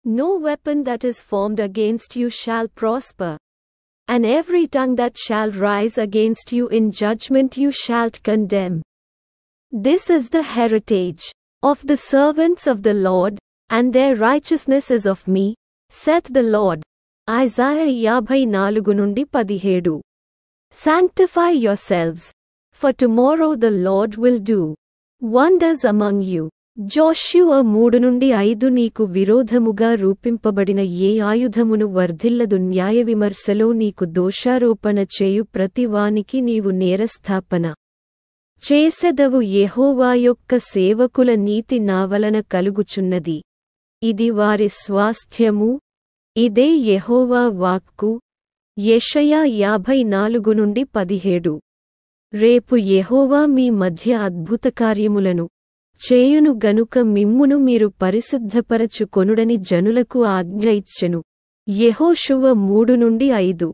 No weapon that is formed against you shall prosper. And every tongue that shall rise against you in judgment you shall condemn. This is the heritage of the servants of the Lord, and their righteousness is of me, saith the Lord. Isaiah 54:17. Sanctify yourselves, for tomorrow the Lord will do wonders among you. జోషువ 3:5 నీకు విరోధముగా రూపింపబడిన ఏ ఆయుధమును వర్ధిల్లదు. న్యాయవిమర్శలో నీకు దోషారోపణ చేయు ప్రతివానికి నీవు నేరస్థాపన చేసెదవు. యెహోవా యొక్క సేవకుల నీతి నా వలన కలుగుచున్నది, ఇది వారి స్వాస్థ్యము, ఇదే యెహోవా వాక్కు. యెషయా 54:17. రేపు యెహోవా మీ మధ్య అద్భుతకార్యములను చేయును గనుక మిమ్మును మీరు పరిశుద్ధపరచుకొనుడని జనులకు ఆజ్ఞ ఇచ్చెను. యెహోషువ 3:5.